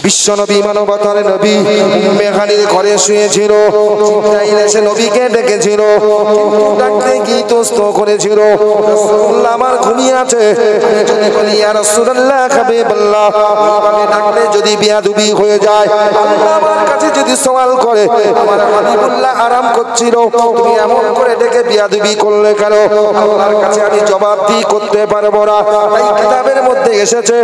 বিশ্বনবী মানবতার নবী উম্মে হানির ঘরে শুয়েছিল। জিবরাইল এসে নবীকে ডেকেছিল, কিন্তু ডাকতে গিয়ে তোস্ত করেছিল, রাসূলুল্লাহ আমার ঘুমিয়ে আছে। আমি যদি বলি ইয়া রাসূলুল্লাহ হাবিবাল্লাহ, এইভাবে ডাকলে যদি বিয়াদবি হয়ে যায়, আল্লাহ আমার কাছে যদি সওয়াল করে আমার হাবিবুল্লাহ আরাম করছিল, তুমি এমন করে ডেকে বিয়াদবি করলে কেন? আল্লাহর কাছে আমি জবাবদিহি করতে পারবো না। এই কিতাবের মধ্যে এসেছে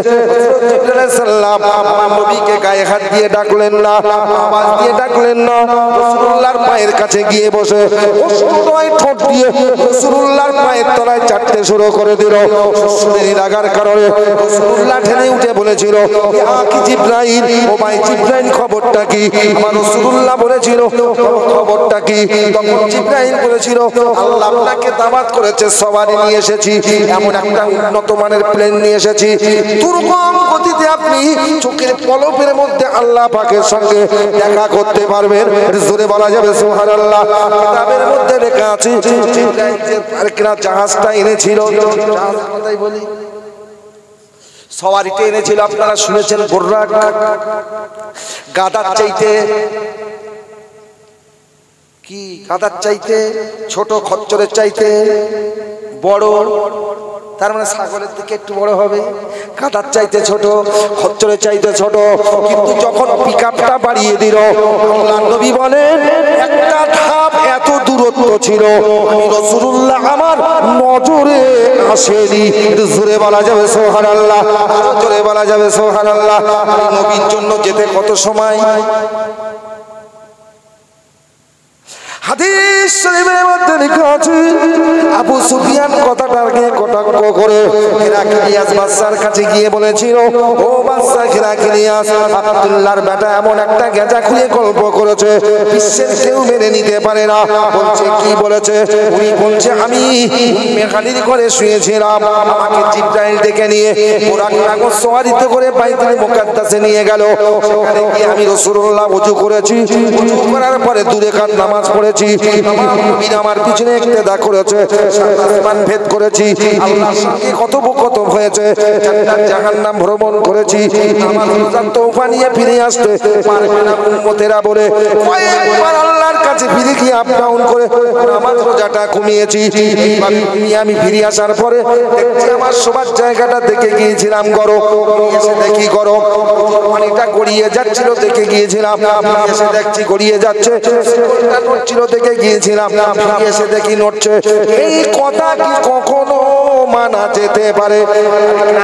জিবরাইল আলাইহিস সালাম আমার নবীকে গায়ে হাত দিয়ে ডাকলেন না, আওয়াজ দিয়ে ডাকলেন না, রাসূলুল্লাহর পায়ের কাছে গিয়ে বসে অষ্টদয় ঠোঁট দিয়ে রাসূলুল্লাহর পায়ের তলায় চাটতে শুরু করে দিল। শরীর লাগার কারণে রাসূলুল্লাহ ঠেলে উঠে বলেছিল, ইয়া কি জিবরাইল, ও ভাই জিবরাইল খবরটা কি? আমার রাসূলুল্লাহ বলেছিল খবরটা কি? তখন জিবরাইল বলেছিল, আল্লাহ আপনাকে দাওয়াত করেছে, সওয়ারি নিয়ে এসেছি, এমন একটা উন্নত মানের প্লেন নিয়ে এসেছি, দুর্গম গতিতে আপনি চোখের পলকের মধ্যে আল্লাহ পাকের সঙ্গে দেখা করতে পারবেন। জোরে বলা যাবে সুবহানাল্লাহ। কিতাবের মধ্যে লেখা আছে জিবরাইল যে আরেকটা জাহাজটা এনেছিল, জাহাজ কথাই বলি, সওয়ারিটা এনেছিল, আপনারা শুনেছেন বুররাক, গাদার চাইতে কি, গাদার চাইতে ছোট, খচ্চরের চাইতে বড়, তার মানে ছাগলের থেকে একটু বড় হবে, গাধার চাইতে ছোট, খচ্চরের চাইতে ছোট। কিন্তু যখন পিকআপটা বাড়িয়ে দিল, আল্লাহর নবী বলেন একটা ধাপ এত দূরত্ব ছিল আমি রাসূলুল্লাহ আমার নজরে আসেনি। জোরে বলা যাবে সুবহানাল্লাহ, জোরে বলা যাবে সুবহানাল্লাহ। নবীর জন্য যেতে কত সময়? হাদিস শরীফের মধ্যে লেখা আছে আবু সুফিয়ান কথাটাকে কটাক্ষ করে হিরাক্লিয়াস বাদশার কাছে গিয়ে বলেছিল, ও বাদশা হিরাক্লিয়াস, আব্দুল্লাহর বেটা এমন একটা গেজা খুলে গল্প করেছে বিশ্বের কেউ মেনে নিতে পারে না। বলছে কি বলেছে? উনি বলছে আমি উম্মে হানির ঘরে শুয়েছিলাম, আমাকে জিবরাইল ডেকে নিয়ে বুরাক নাগর সওয়ারিতে করে বাইতুল মুকাদ্দাসে নিয়ে গেল। সেখানে গিয়ে আমি রাসূলুল্লাহ ওযু করেছি, ওযু করার পরে দুই রাকাত নামাজ পড়েছি, আমার পিছনে ইক্তেদা করেছে, আসমান ভেদ করেছি, আল্লাহর সঙ্গে কথোপকথন হয়েছে, জান্নাত জাহান্নাম ভ্রমণ করেছি, নামাজ রোজা তওবা নিয়ে ফিরে আসতে পারবে না উম্মতেরা বলে কয়েকবার আল্লাহর কাছে ফিরে গিয়ে আপ ডাউন করে নামাজ রোজাটা কমিয়েছি। এইভাবে আমি ফিরে আসার পরে দেখছি আমার সবার জায়গাটা দেখে গিয়েছিলাম গরম, এসে দেখি গরম, পানিটা গড়িয়ে যাচ্ছিল দেখে গিয়েছিলাম, এসে দেখছি গড়িয়ে যাচ্ছে, ছিল দেখে গিয়েছিলাম, এসে দেখি নড়ছে। এই কথা কি কখনো মানা যেতে পারে?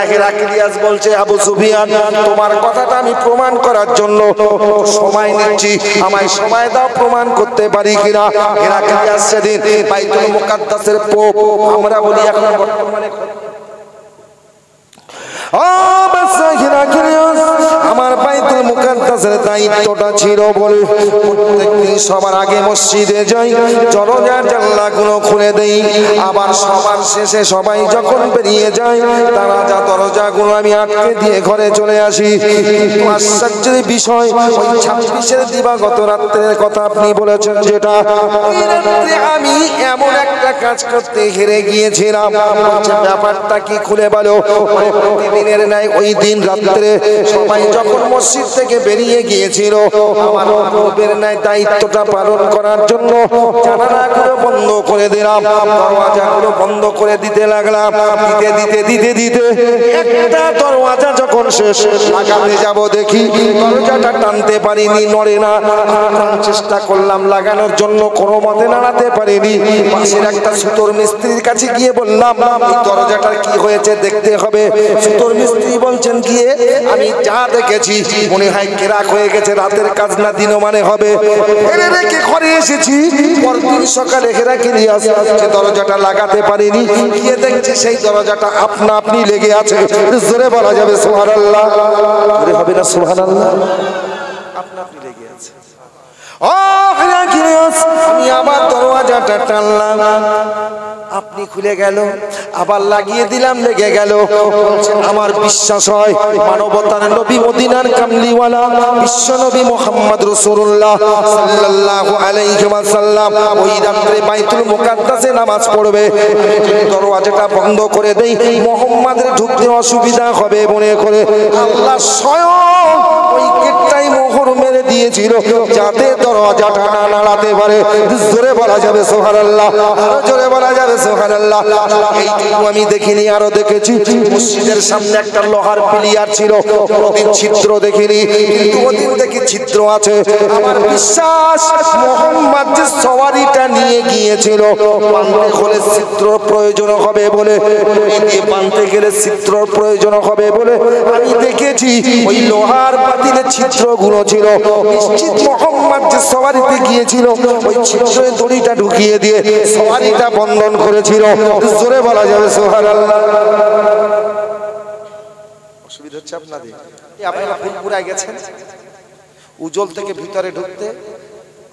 হিরাক্লিয়াস বলছে, আবু সুফিয়ান তোমার কথাটা আমি প্রমাণ করার জন্য সময় নিচ্ছি, আমায় সময় দাও, প্রমাণ করতে পারি কিনা। হিরাক্লিয়াস সেদিন বাইতুল মুকাদ্দাসের পোপ, আমরা বলি এখন বর্তমানে আমার বাইতুল মুকাদ্দাসের দায়িত্বটা ছিল বলে প্রত্যেকদিন সবার আগে মসজিদে যাই, দরজার জানলাগুলো খুলে দেই, আবার সবার শেষে সবাই যখন বেরিয়ে যায় তারা যা দরজাগুলো আমি আটকে দিয়ে ঘরে চলে আসি। আশ্চর্যের বিষয়, ওই 26-এর দিবাগত রাত্রের কথা আপনি বলেছেন, যেটা ওই রাত্রে আমি এমন একটা কাজ করতে হেরে গিয়েছিলাম। ব্যাপারটা কি খুলে বলো। দিনের নাই ওই দিন রাত্রে সবাই যখন মসজিদ থেকে বেরিয়ে গিয়েছিল, আমার মানবের নাই দায়িত্বটা পালন করার জন্য জানালাগুলো বন্ধ করে দিলাম, দরওয়াজাগুলো বন্ধ করে দিতে লাগলাম। দিতে দিতে দিতে দিতে একটা দরওয়াজা যখন শেষ লাগাতে যাব দেখি দরজাটা টানতে পারিনি, নড়ে না। চেষ্টা করলাম লাগানোর জন্য, কোনো মতে নাড়াতে পারিনি। পাশের একটা সুতোর মিস্ত্রির কাছে গিয়ে বললাম এই দরজাটার কি হয়েছে দেখতে হবে। সুতোর মিস্ত্রি বলছেন গিয়ে আমি যা দেখেছি মনে হয় কেরাক হয়ে গেছে, রাতের কাজ না দিনও মানে হবে। ফেলে রেখে ঘরে এসেছি, পরদিন সকালে হিরাক্লিয়াস যে দরজাটা লাগাতে পারিনি, গিয়ে দেখছি সেই দরজাটা আপনা আপনি লেগে আছে। জোরে বলা যাবে সুবহানাল্লাহ, জোরে হবে না সুবহানাল্লাহ? আপনা আপনি লেগে আছে। ও হিরাক্লিয়াস, আমি আবার দরজাটা টানলাম, আপনি খুলে গেল, আবার লাগিয়ে দিলাম, লেগে গেল। আমার বিশ্বাস হয় মানবতার নবী, মদিনার কামলিওয়ালা বিশ্ব নবী মুহাম্মদ রাসূলুল্লাহ সাল্লাল্লাহু আলাইহি ওয়াসাল্লাম ওই রাত্রে বাইতুল মুকাদ্দাসে নামাজ পড়বে। দরওয়াজাটা বন্ধ করে দেই, মুহাম্মাদের ঢুকতে অসুবিধা হবে মনে করে আল্লাহ স্বয়ং ওই দিয়েছিল যাতে দরজাটা না নাড়াতে পারে। জোরে বলা যাবে সুবহানাল্লাহ, আরো জোরে বলা যাবে সুবহানাল্লাহ। এইটুকু আমি দেখিনি, আরো দেখেছি মসজিদের সামনে একটা লোহার পিলিয়ার ছিল, কোনদিন ছিদ্র দেখিনি, কিন্তু ওদিন দেখি ছিদ্র আছে। আমার বিশ্বাস মোহাম্মদ যে সওয়ারিটা নিয়ে গিয়েছিল বাঁধতে হলে ছিদ্র প্রয়োজন হবে বলে, বাঁধতে গেলে ছিদ্র প্রয়োজন হবে বলে আমি দেখেছি ওই লোহার পাতিলে ছিদ্রগুলো ছিল। নিশ্চিত মোহাম্মদ যে সওয়ারিতে গিয়েছিল ওই ছিদ্রে দড়িটা ঢুকিয়ে দিয়ে সওয়ারিটা বন্ধন করেছিল। জোরে বলা যাবে সুবহানাল্লাহ। অসুবিধা হচ্ছে আপনাদের? আপনারা ফুলপুরায় গেছেন, উজ্জ্বল থেকে ভিতরে ঢুকতে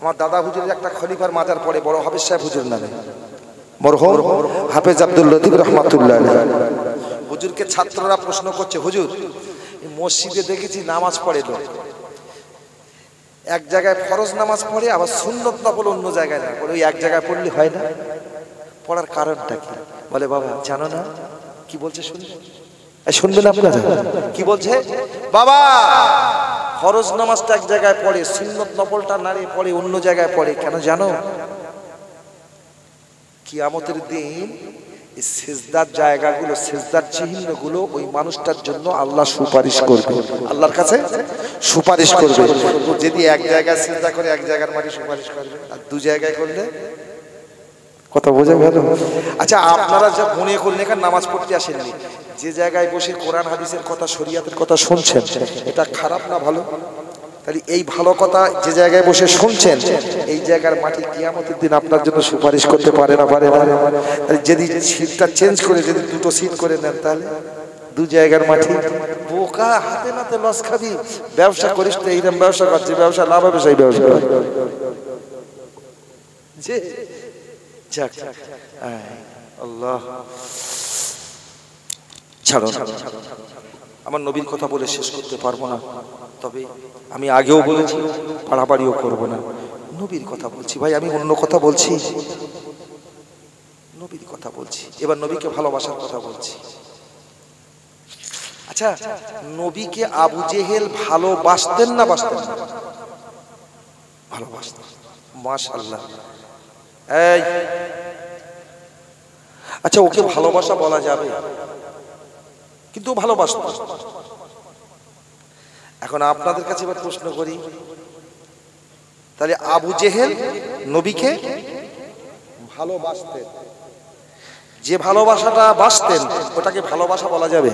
আমার দাদা হুজুরের একটা খলিফার মাজার পড়ে, বড় হাফেজ সাহেব হুজুর নামে, মরহুম হাফেজ আব্দুল লতিফ রাহমাতুল্লাহ আলাইহি। হুজুরকে ছাত্ররা প্রশ্ন করছে, হুজুর মসজিদে দেখেছি নামাজ পড়ে লোক, এক জায়গায় ফরজ নামাজ পড়ে আবার সুন্নত নফল অন্য জায়গায় না পড়ে, ওই এক জায়গায় পড়লে হয় না, পড়ার কারণটা কি? বলে বাবা জানো না? কি বলছে শুনবেন? শুনবেন আপনারা কি বলছে? বাবা ফরজ নামাজটা এক জায়গায় পড়ে, সুন্নত নফলটা নাড়িয়ে পড়ে অন্য জায়গায় পড়ে, কেন জানো? কিয়ামতের দিন এই সিজদার জায়গাগুলো, সিজদার চিহ্নগুলো ওই মানুষটার জন্য আল্লাহ সুপারিশ করবে, আল্লাহর কাছে সুপারিশ করবে। যদি এক জায়গায় সিজদা করে এক জায়গার মাটি সুপারিশ করবে, আর দু জায়গায় করলে কথা বোঝা গেল? আচ্ছা আপনারা যা মনে করলেন এখানে নামাজ পড়তে আসেননি, যে জায়গায় বসে কোরআন হাদিসের কথা শরীয়তের কথা শুনছেন, এটা খারাপ না ভালো? তাহলে এই ভালো কথা যে জায়গায় বসে শুনছেন এই জায়গার মাটি কিয়ামতের দিন আপনার জন্য সুপারিশ করতে পারে না? পারে না। যদি সিটটা চেঞ্জ করে যদি দুটো সিট করে নেন তাহলে দু জায়গার মাটি, বোকা হাতে নাতে লস খাবি। ব্যবসা করিস তো এইরকম ব্যবসা করছে, ব্যবসা লাভ হবে সেই ব্যবসা। আল্লাহ ছাড়ো, আমার নবীর কথা বলে শেষ করতে পারবো না, তবে আমি আগেও বলেছি পাড়াপাড়িও করবো না, নবীর কথা বলছি ভাই, আমি অন্য কথা বলছি, নবীর কথা বলছি। এবার নবীকে ভালোবাসার কথা বলছি। আচ্ছা নবীকে আবু জেহেল ভালোবাসতেন না বাসতেন না? ভালোবাসতেন, মাশাআল্লাহ। এই আচ্ছা ওকে ভালোবাসা বলা যাবে, কিন্তু ভালোবাসত। এখন আপনাদের কাছে এবার প্রশ্ন করি, তাহলে আবু জেহেল নবীকে ভালোবাসতেন, যে ভালোবাসাটা বাসতেন ওটাকে ভালোবাসা বলা যাবে?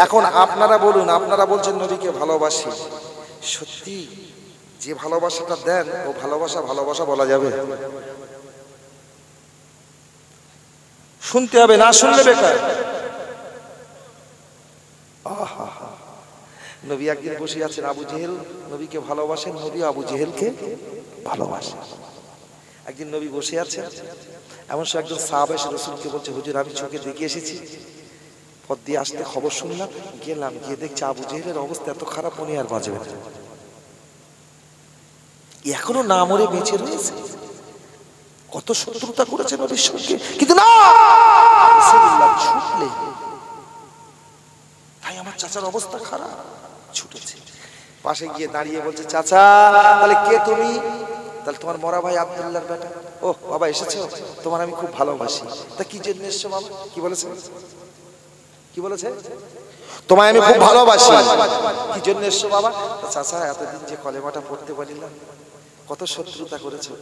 এখন আপনারা বলুন, আপনারা বলছেন নবীকে ভালোবাসি, সত্যি যে ভালোবাসাটা দেন ও ভালোবাসা ভালোবাসা বলা যাবে? শুনতে হবে, না শুনলে বেকার। নবী একদিন বসে আছেন, আবু জেহেল নবীকে ভালোবাসেন, নবী আবু জেহেলকে ভালোবাসেন। একদিন নবী বসে আছেন, এমন সে একজন সাহাবা এসে রাসূলকে বলছে, হুজুর আমি চোখে দেখে এসেছি, পথ দিয়ে আসতে খবর শুনলাম, গেলাম, গিয়ে দেখছি আবু জেহেলের অবস্থা এত খারাপ, মনে আর বাঁচবে না, এখনো না মরে বেঁচে রয়েছে, কত শত্রুতা করেছে নবীর সঙ্গে, কিন্তু না ছুটলে, তাই আমার চাচার অবস্থা খারাপ, ছুটেছে। পাশে গিয়ে দাঁড়িয়ে বলছে, চাচা তাহলে কে তুমি? তাহলে তোমার মরা ভাই আব্দুল্লাহর বেটা। ও বাবা এসেছো, তোমার আমি খুব ভালোবাসি। তা কি জন্য এসছো বাবা? কি বলেছে? কি বলেছে? তোমায় আমি খুব ভালোবাসি। কি জন্য এসছো বাবা? চাচা এতদিন যে কলেমাটা পড়তে পারিলাম, কত শত্রুতা করেছো,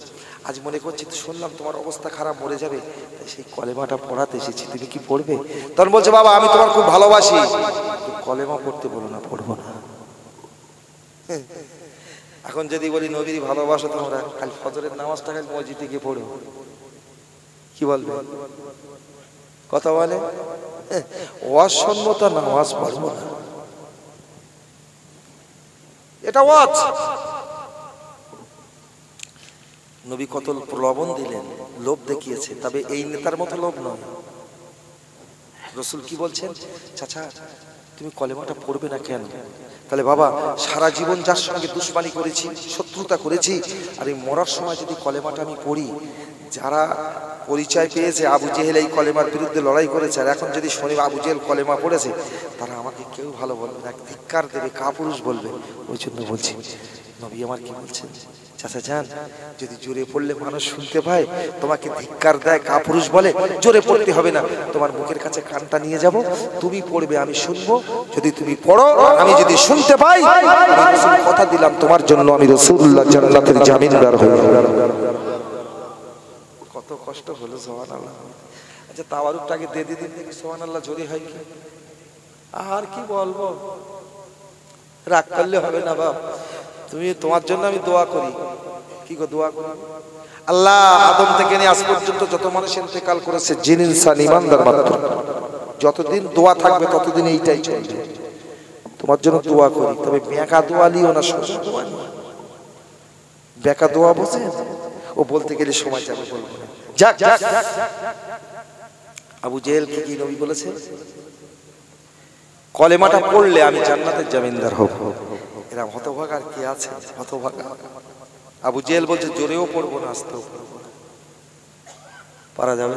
আজ মনে করছি শুনলাম তোমার অবস্থা খারাপ, মরে যাবে, সেই কলেমাটা পড়াতে এসেছি, তুমি কি পড়বে? তখন বলছে, বাবা আমি তোমার খুব ভালোবাসি, কলেমা পড়তে বলো না, পড়বো না। এখন যদি বলি নবীর ভালোবাসা তোমরা, কাল ফজরের নামাজটা কাল মসজিদে গিয়ে পড়ো, কি বলবে? কথা বলে অসম্মতা নামাজ পড়বো না, এটা ওয়াজ। নবী কত প্রলোভন দিলেন, লোভ দেখিয়েছে, তবে এই নেতার মতো লোভ নয়। রাসূল কি বলছেন, চাচা তুমি কলেমাটা পড়বে না কেন? তাহলে বাবা সারা জীবন যার সঙ্গে দুশমনি করেছি, শত্রুতা করেছি, আর এই মরার সময় যদি কলেমাটা আমি পড়ি, যারা পরিচয় পেয়েছে আবু জেহেল এই কলেমার বিরুদ্ধে লড়াই করেছে, আর এখন যদি শনি আবু জেহেল কলেমা পড়েছে, তারা আমাকে কেউ ভালো বলবে না, ধিক্কার দেবে, কাপুরুষ বলবে। ওই জন্য বলছি, নবী আমার কি বলছেন, চাচা যান, যদি জোরে পড়লে মানুষ শুনতে পায়, তোমাকে ধিক্কার দেয়, কাপুরুষ বলে, জোরে পড়তে হবে না, তোমার মুখের কাছে কানটা নিয়ে যাব, তুমি পড়বে, আমি শুনবো, যদি তুমি পড়ো, আমি যদি শুনতে পাই, কথা দিলাম তোমার জন্য আমি রাসূলুল্লাহ জান্নাতের জামিনদার হই। কত কষ্ট হলো, সুবহানাল্লাহ। আচ্ছা তাওয়ারুকটাকে দিয়ে দিন দেখি, সুবহানাল্লাহ জোরে হয় কি? আর কি বলবো, রাগ করলে হবে না বাপ, তুমি তোমার জন্য আমি দোয়া করি। কি গো দোয়া করি? আল্লাহ আদম থেকে নিয়ে আজ পর্যন্ত যত মানুষ ইন্তেকাল করেছে, জিন ইনসান ইমানদার মাত্র, যতদিন দোয়া থাকবে ততদিন এইটাই চলবে। তোমার জন্য দোয়া করি, তবে বেকা দোয়া লিও না, সোজা দোয়া নিও। বেকা দোয়া বসে ও বলতে গেলে সময় যাবে, বলবো না। যাক, আবু জেহেল কি নবী বলেছে, কলেমাটা পড়লে আমি জান্নাতের জামিনদার হব। এরা হতভাগা আর কি আছে, হতভাগা। আবু জেহেল বলছে জোরেও পড়বো না, আস্তেও পড়বো না, পারা যাবে।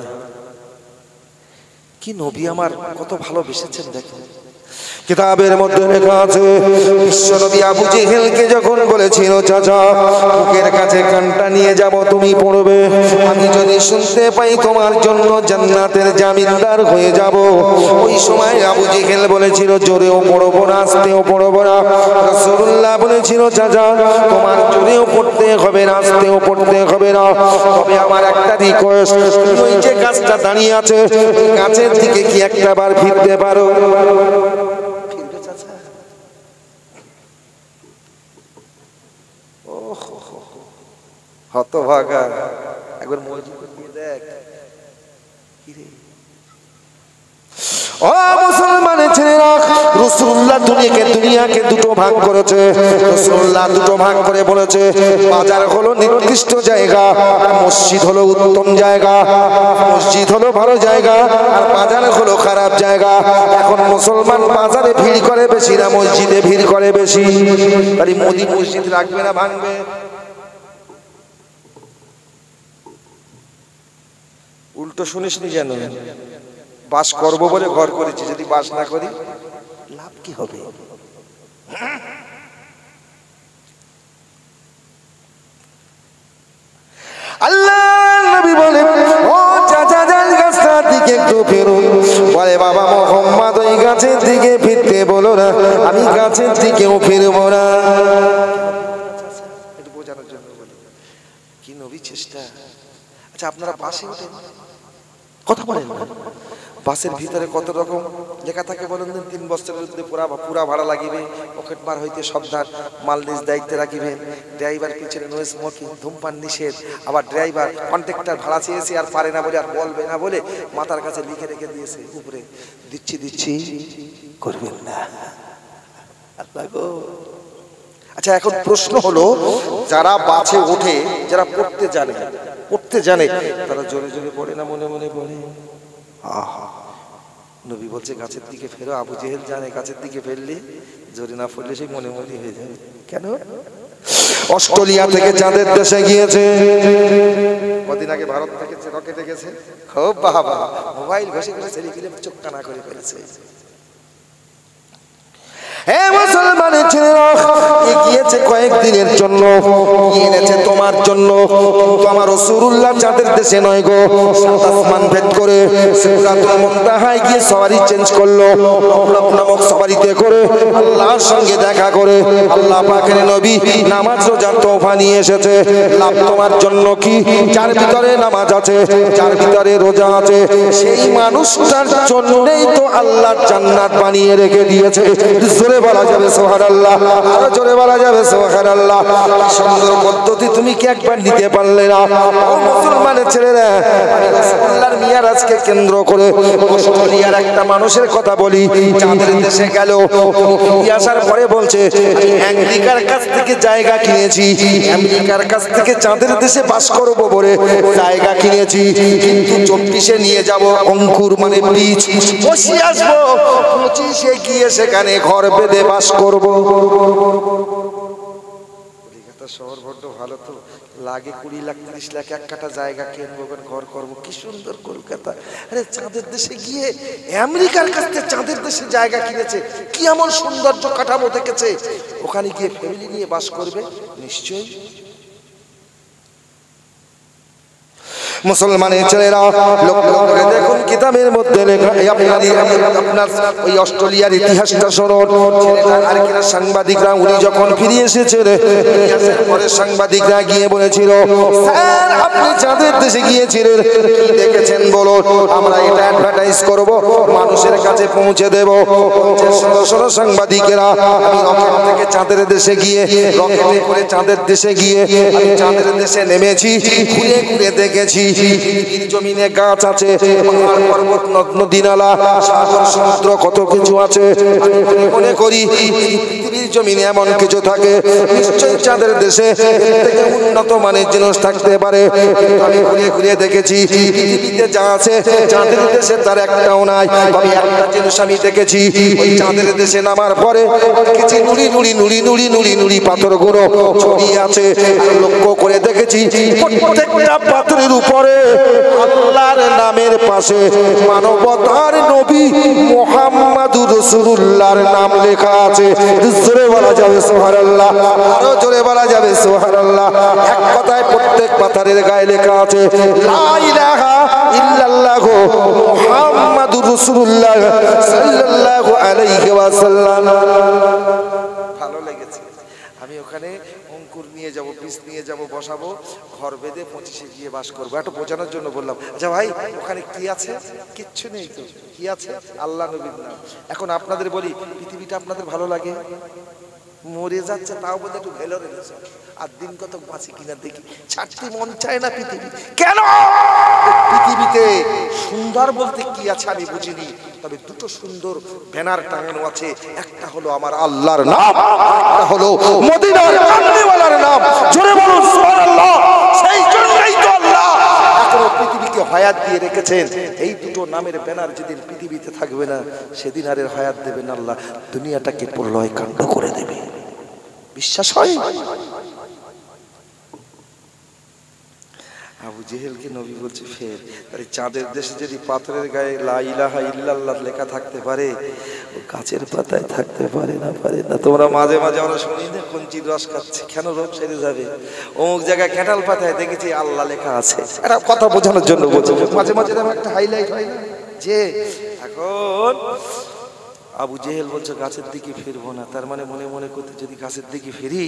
কি নবী আমার কত ভালোবেসেছেন দেখেন। কিতাবের মধ্যে লেখা আছে, বিশ্বনবী আবু জেহেলকে যখন বলেছিল, চাচা মুখের কাছে কানটা নিয়ে যাব, তুমি পড়বে, আমি যদি শুনতে পাই তোমার জন্য জান্নাতের জামিনদার হয়ে যাব। ওই সময় আবু জেহেল বলেছিল জোরেও পড়বো না, আস্তেও পড়বো না। রাসূলুল্লাহ বলেছিল, চাচা তোমার জোরেও পড়তে হবে না, আস্তেও পড়তে হবে না, তবে আমার একটা রিকোয়েস্ট, ওই যে গাছটা দাঁড়িয়ে আছে, ওই গাছের দিকে কি একটা বার ফিরতে পারো? হতভাগা, একবার মসজিদে গিয়ে দেখ কি রে। ও মুসলমানের ছেলেরা, রাসূলুল্লাহ দুনিয়াকে দুটো ভাগ করেছে। রাসূলুল্লাহ দুটো ভাগ করে বলেছে, বাজার হলো নির্দিষ্ট জায়গা, আর মসজিদ হলো উত্তম জায়গা। মসজিদ হলো ভালো জায়গা, আর বাজার হলো খারাপ জায়গা। এখন মুসলমান বাজারে ভিড় করে বেশি না মসজিদে ভিড় করে বেশি? তাই মোদি মসজিদ রাখবে না ভাঙবে? উল্টো শুনিসনি যেন, বাস করবো বলে ঘর করেছি, যদি বাস না করি লাভ কি হবে? আল্লাহ নবী বলে, ও চাচা যান গাছটার দিকে একটু ফেরুন। বলে, বাবা মুহাম্মদ ওই গাছের দিকে ফিরতে বলো না, আমি গাছের দিকেও ফিরবো না। একটু বোঝানোর জন্য বলি, কি নবী চেষ্টা। আচ্ছা আপনারা বাসে ওঠেন, কথা বলেন না, বাসের ভিতরে কত রকম লেখা থাকে বলেন? 3 বছরের মধ্যে পুরা ভাড়া লাগিবে, পকেট মার হইতে সাবধান, মাল নিজ দায়িত্বে রাখিবেন, ড্রাইভার পিছনে নো স্মোকিং, ধূমপান নিষেধ। আবার ড্রাইভার কন্ট্রাক্টর ভাড়া চেয়েছে আর পারে না বলে, আর বলবে না বলে মাথার কাছে লিখে রেখে দিয়েছে উপরে, দিচ্ছি করবেন না। আল্লাহ গো। আচ্ছা এখন প্রশ্ন হলো, যারা বাসে ওঠে, যারা পড়তে জানে, তারা জোরে জোরে পড়ে না মনে মনে পড়ে? নবী বলছে গাছের দিকে ফেরো। আবু জেহেল জানে গাছের দিকে ফেললে জোরে না পড়লে সেই মনে মনে হয়ে যাবে। কেন? অস্ট্রেলিয়া থেকে চাঁদের দেশে গিয়েছে, কদিন আগে ভারত থেকে রকেটে গেছে, খুব বাবা মোবাইল ঘষে ঘষে ছেলে চোখ কানা করে ফেলেছে। হে মুসলমানের ছেলেরা, গিয়েছে কয়েকদিনের জন্য, এনেছে তোমার জন্য, কিন্তু আমার রাসূলুল্লাহ চাঁদের দেশে নয় গো, সাত আসমান ভেদ করে সিদরাতুল মুনতাহায় গিয়ে সওয়ারি চেঞ্জ করলো, রহমত নামক সওয়ারিতে করে আল্লাহর সঙ্গে দেখা করে আল্লাহ পাকের নবী নামাজ রোজার তোহফা নিয়ে এসেছে। লাভ তোমার জন্য কি? যার ভিতরে নামাজ আছে, যার ভিতরে রোজা আছে, সেই মানুষটার জন্যই তো আল্লাহ জান্নাত বানিয়ে রেখে দিয়েছে। জোরে বলা যাবে সুবহানাল্লাহ, আরো জোরে বলা যাবে সুবহানাল্লাহ। সুন্দর পদ্ধতি তুমি কি একবার নিতে পারলে না? ও মুসলমানের ছেলেরা, রাসূলুল্লাহর মিরাজকে কেন্দ্র করে অস্ট্রেলিয়ার একটা মানুষের কথা বলি, চাঁদের দেশে গেল, আসার পরে বলছে আমেরিকার কাছ থেকে জায়গা কিনেছি, আমেরিকার কাছ থেকে চাঁদের দেশে বাস করব বলে জায়গা কিনেছি, কিন্তু 24-এ নিয়ে যাব অঙ্কুর মানে বীজ, বসে আসবো, 25-এ গিয়ে সেখানে ঘর বেঁধে বাস করব। শহর বড্ড ভালো তো লাগে, 20 লাখ 30 লাখ এক কাঠা জায়গা কিনবো, ঘর করবো। কি সুন্দর কলকাতা! আরে চাঁদের দেশে গিয়ে আমেরিকার কাছ থেকে চাঁদের দেশে জায়গা কিনেছে, কি এমন সৌন্দর্য কাঠামো দেখেছে, ওখানে গিয়ে ফ্যামিলি নিয়ে বাস করবে নিশ্চয়ই। মুসলমানের ছেলেরা লক্ষ্য করে দেখুন, কিতাবের মধ্যে লেখা, আপনার ওই অস্ট্রেলিয়ার ইতিহাসটা শুনুন। আর কিনা সাংবাদিকরা উনি যখন ফিরে এসেছেন, পরে সাংবাদিকরা গিয়ে বলেছিল, স্যার আপনি চাঁদের দেশে গিয়েছিলেন, কি দেখেছেন বলুন, আমরা এটা অ্যাডভার্টাইজ করব, মানুষের কাছে পৌঁছে দেব। সাংবাদিকেরা, আমি রকেট থেকে চাঁদের দেশে গিয়ে, রকেটে করে চাঁদের দেশে গিয়ে আমি চাঁদের দেশে নেমেছি, ঘুরে ঘুরে দেখেছি জমিনে গাছ আছে, পাহাড় পর্বত নদী নালা সাগর সমুদ্র কত কিছু আছে। মনে করি পৃথিবীর জমিনে এমন কিছু থাকে, নিশ্চয়ই চাঁদের দেশে থেকে উন্নত মানের জিনিস থাকতে পারে। আমি ঘুরে ঘুরে দেখেছি পৃথিবীতে যা আছে চাঁদের দেশে তার একটাও নাই। তবে একটা জিনিস আমি দেখেছি, ওই চাঁদের দেশে নামার পরে কিছু নুড়ি নুড়ি নুড়ি নুড়ি নুড়ি নুড়ি পাথরগুলো ছড়িয়ে আছে। লক্ষ্য করে দেখেছি প্রত্যেকটা পাথরের উপরে আল্লাহর নামের পাশে মানবতার নবী মুহাম্মাদুর রাসূলুল্লাহর নাম লেখা আছে। জোরে বলা যাবে সুবহানাল্লাহ, আরো জোরে বলা যাবে সুবহানাল্লাহ। এক কথায় প্রত্যেক পাথরের গায়ে লেখা আছে লা ইলাহা ইল্লাল্লাহ মুহাম্মাদুর রাসূলুল্লাহ সাল্লাল্লাহু আলাইহি ওয়াসাল্লাম। ভালো লেগেছে। আমি ওখানে অঙ্কুর নিয়ে যাব, বীজ নিয়ে যাব, বসাবো, ঘর বেঁধে 25-এ গিয়ে বাস করবো। একটু বোঝানোর জন্য বললাম। আচ্ছা ভাই, ওখানে কি আছে? কিচ্ছু নেই তো। কি আছে? আল্লাহ নবীর নাম। এখন আপনাদের বলি, পৃথিবীটা আপনাদের ভালো লাগে? মরে যাচ্ছে তাও বোধ একটু ভেলো রেখেছে, আর দিন কত বাঁচি কিনা দেখি, ছাড়তে মন চায় না পৃথিবী। কেন? পৃথিবীতে সুন্দর বলতে কি আছে আমি বুঝিনি, তবে দুটো সুন্দর ব্যানার টাঙানো আছে। একটা হলো আমার আল্লাহর নাম, একটা হলো মদিনার কামলিওয়ালার নাম। জোরে বলুন সুবহানাল্লাহ। সেই জন্যই তো আল্লাহ এখনো পৃথিবীকে হায়াত দিয়ে রেখেছেন। এই দুটো নামের ব্যানার যেদিন পৃথিবীতে থাকবে না, সেদিন আর হায়াত দেবেন আল্লাহ, দুনিয়াটাকে প্রলয় কাণ্ড করে দেবে। বিশ্বাস হয়? আবু জেহেলকে নবী বলছে ফের, তাই চাঁদের দেশে যদি পাথরের গায়ে লা ইলাহা ইল্লাল্লাহ লেখা থাকতে পারে, ও গাছের পাতায় থাকতে পারে না? পারে না। তোমরা মাঝে মাঝে আমরা শুনি না কঞ্চির রস খাচ্ছে, কেন রোগ সেরে যাবে? অমুক জায়গায় ক্যাটাল পাতায় দেখেছি আল্লাহ লেখা আছে। এটা কথা বোঝানোর জন্য বলছে। মাঝে মাঝে একটা হাইলাইট হয় না যে এখন আবু জেহেল বলছে গাছের দিকে ফিরবো না। তার মানে মনে মনে করতে, যদি গাছের দিকে ফিরি,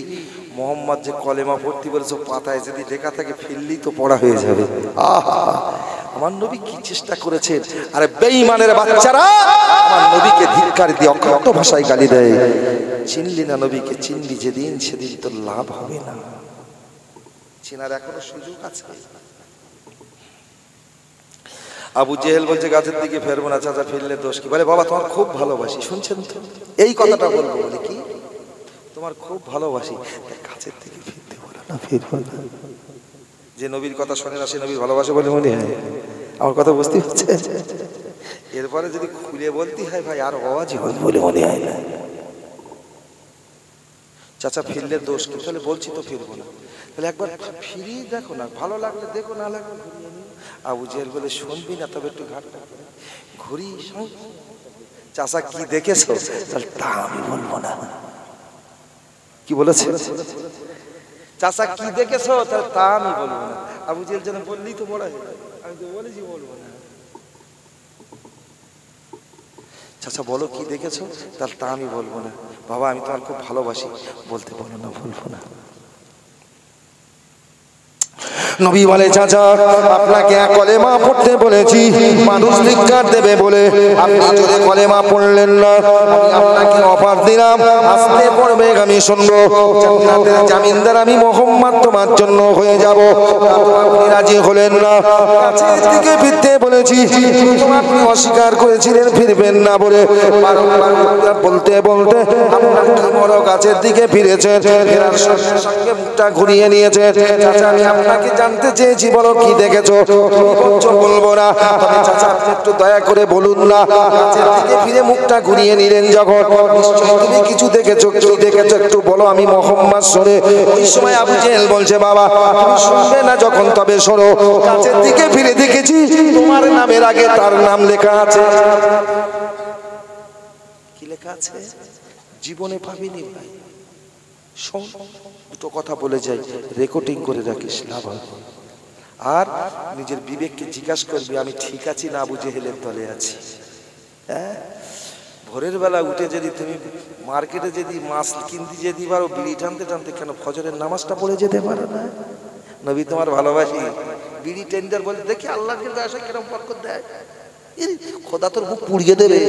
মোহাম্মদ যে কলেমা পড়তে বলেছে পাতায় যদি লেখা থাকে, ফিরলেই তো পড়া হয়ে যাবে। আমার নবী কি চেষ্টা করেছেন! আরে বেঈমানের বাচ্চারা আমার নবীকে ধিক্কার দিয়ে অকথ্য ভাষায় গালি দেয়। চিনলি না নবীকে, চিনলি যেদিন সেদিন তো লাভ হবে না। চেনার এখনো সুযোগ আছে। আবু জেহেল বলছে গাছের দিকে ফেরবো না। চাচা ফিরলে দোষ কি? বলে বাবা তোমার খুব ভালোবাসি। শুনছেন তো? এই কথাটা বলবো। বলে কি? তোমার খুব ভালোবাসি, গাছের দিকে ফিরতে বলো না, ফিরবো না। যে নবীর কথা শোনে না সে নবীর ভালোবাসে বলে মনে হয়? আমার কথা বুঝতে হচ্ছে? এরপরে যদি খুলে বলতে হয় ভাই আর আওয়াজই হয় বলে মনে হয় না। চাচা ফিরলে দোষ কি? তাহলে বলছি তো ফিরবো না। তাহলে একবার ফিরিয়ে দেখো না, ভালো লাগলে দেখো, না লাগলে ঘুরিয়ে নিও। আবু জেহেল বলে শুনবি না, তবে একটু ঘাটটা ঘুরি। চাচা কি দেখেছো? তাহলে তা আমি বলবো না। কি বলেছে? চাচা কি দেখেছো? তাহলে তা আমি বলবো না। আবু জেহেল যেন বললেই তো বড়, আমি তো বলেছি বলবো না। চাচা বলো কি দেখেছো? তাহলে তা আমি বলবো না। বাবা আমি তোমার খুব ভালোবাসি, বলতে বলো না, বলবো না। নবী বলে চাচা আপনাকে কলেমা পড়তে বলেছি, মানুষ ধিক্কার দেবে বলে আপনি জোরে কলেমা পড়লেন না। আমি আপনাকে অফার দিলাম, আস্তে পড়বে আমি শুনবো। জান্নাতের জামিনদার আমি মুহাম্মদ তোমার জন্য হয়ে যাব। আপনি রাজি হলেন না। গাছের দিকে ফিরতে বলেছি, আপনি অস্বীকার করেছিলেন ফিরবেন না বলে। বলতে বলতে আপনার কি বড় গাছের দিকে ফিরেছেন, ফেরার সঙ্গে সঙ্গে মুখটা ঘুরিয়ে নিয়েছে। চাচা আমি আপনাকে জানতে চেয়েছি, বলো কি দেখেছো? বলবো না, তবে চাচা আপনি একটু দয়া করে বলুন না। কাছের দিকে ফিরে মুখটা ঘুরিয়ে নিলেন যখন, নিশ্চয়ই তুমি কিছু দেখেছো, কি দেখেছো একটু বলো, আমি মোহাম্মদ শোনে। ওই সময় আবু জেহেল বলছে, বাবা তুমি শুনবে না যখন তবে শোনো। কাছের দিকে ফিরে দেখেছি তোমার নামের আগে তার নাম লেখা আছে। কি লেখা আছে? জীবনে ভাবিনি ভাই। শোন, দুটো কথা বলে যাই, রেকর্ডিং করে রাখিস না ভাই। আর নিজের বিবেককে জিজ্ঞাসা করবি, আমি ঠিক আছি না আবু জেহেলের দলে আছি? হ্যাঁ, ভোরের বেলা উঠে যদি তুমি মার্কেটে যদি মাছ কিনতে যেতে পারো, বিড়ি টানতে টানতে কেন ফজরের নামাজটা পড়ে যেতে পারো না? নবী তোমার ভালোবাসি, বিড়ি টেন্ডার বলতে দেখি আল্লাহ কিন্তু আসে কিরম বরকত দেয়। খোদা তোর মুখ পুড়িয়ে দেবে।